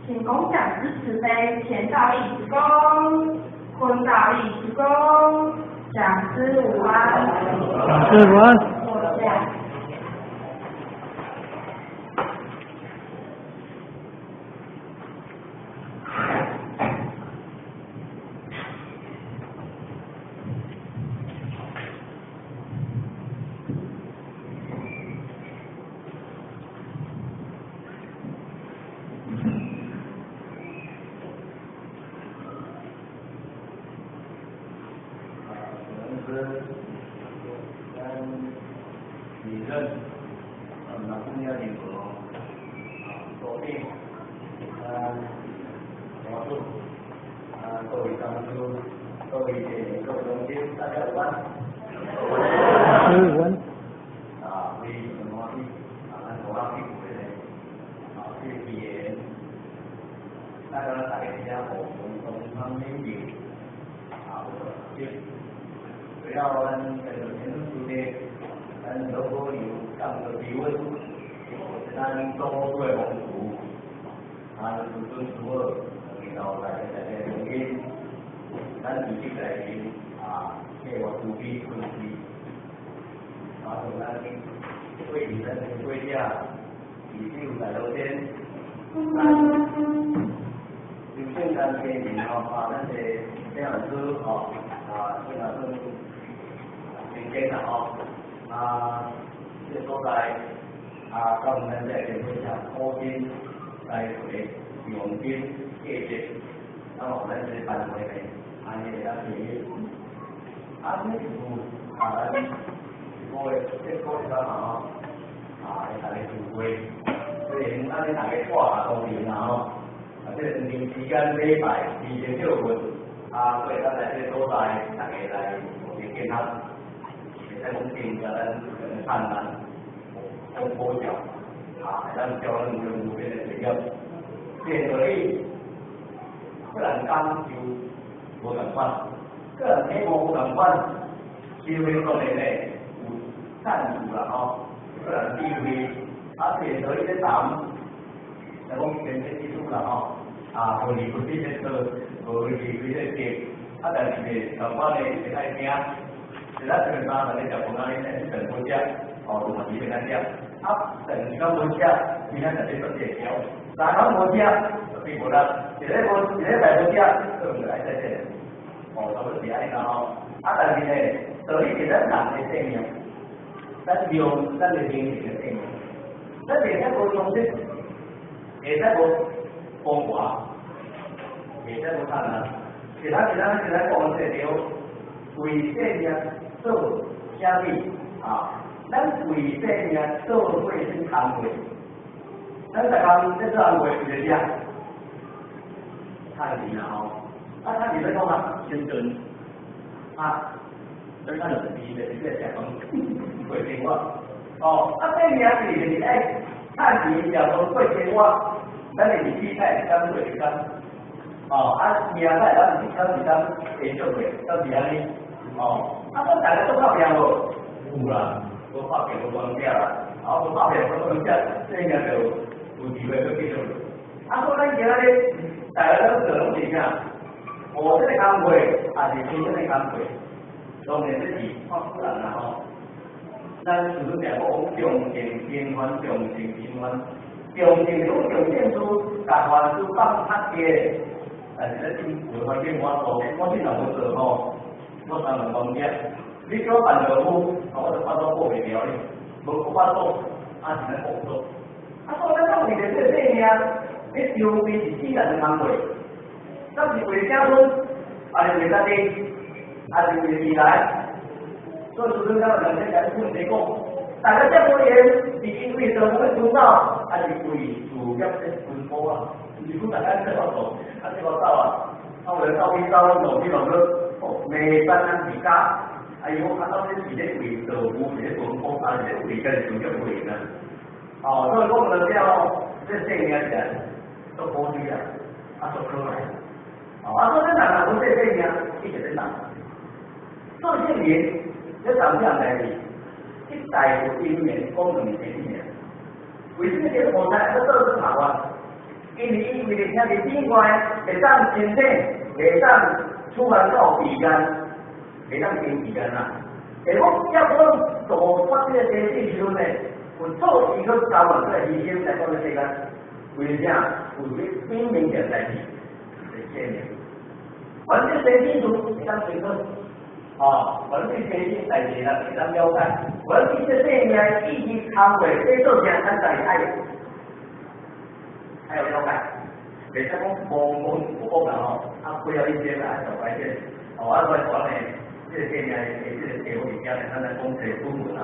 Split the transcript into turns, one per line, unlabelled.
请工匠之慈悲，天道义之功，坤道义之功，讲师午安。
讲师午安。
坐下。
为什么这个菩萨要做这么啊？
因为听伫境外，袂当身体，袂当出门到时间，袂当经时间啦。下我要讲做发这个地地时阵呢，有做事去交换出来牺牲来到这世间，为啥？为明明嘅代志，是生命。反正生命中会当清楚，反正生命代志啦，会当了解。反正这生命一直康话，这做啥咱家己爱有了解。袂使讲无讲啦不要一些来小白线，我再讲呢，这个生命的这个社会里边呢，咱来讲这部分啦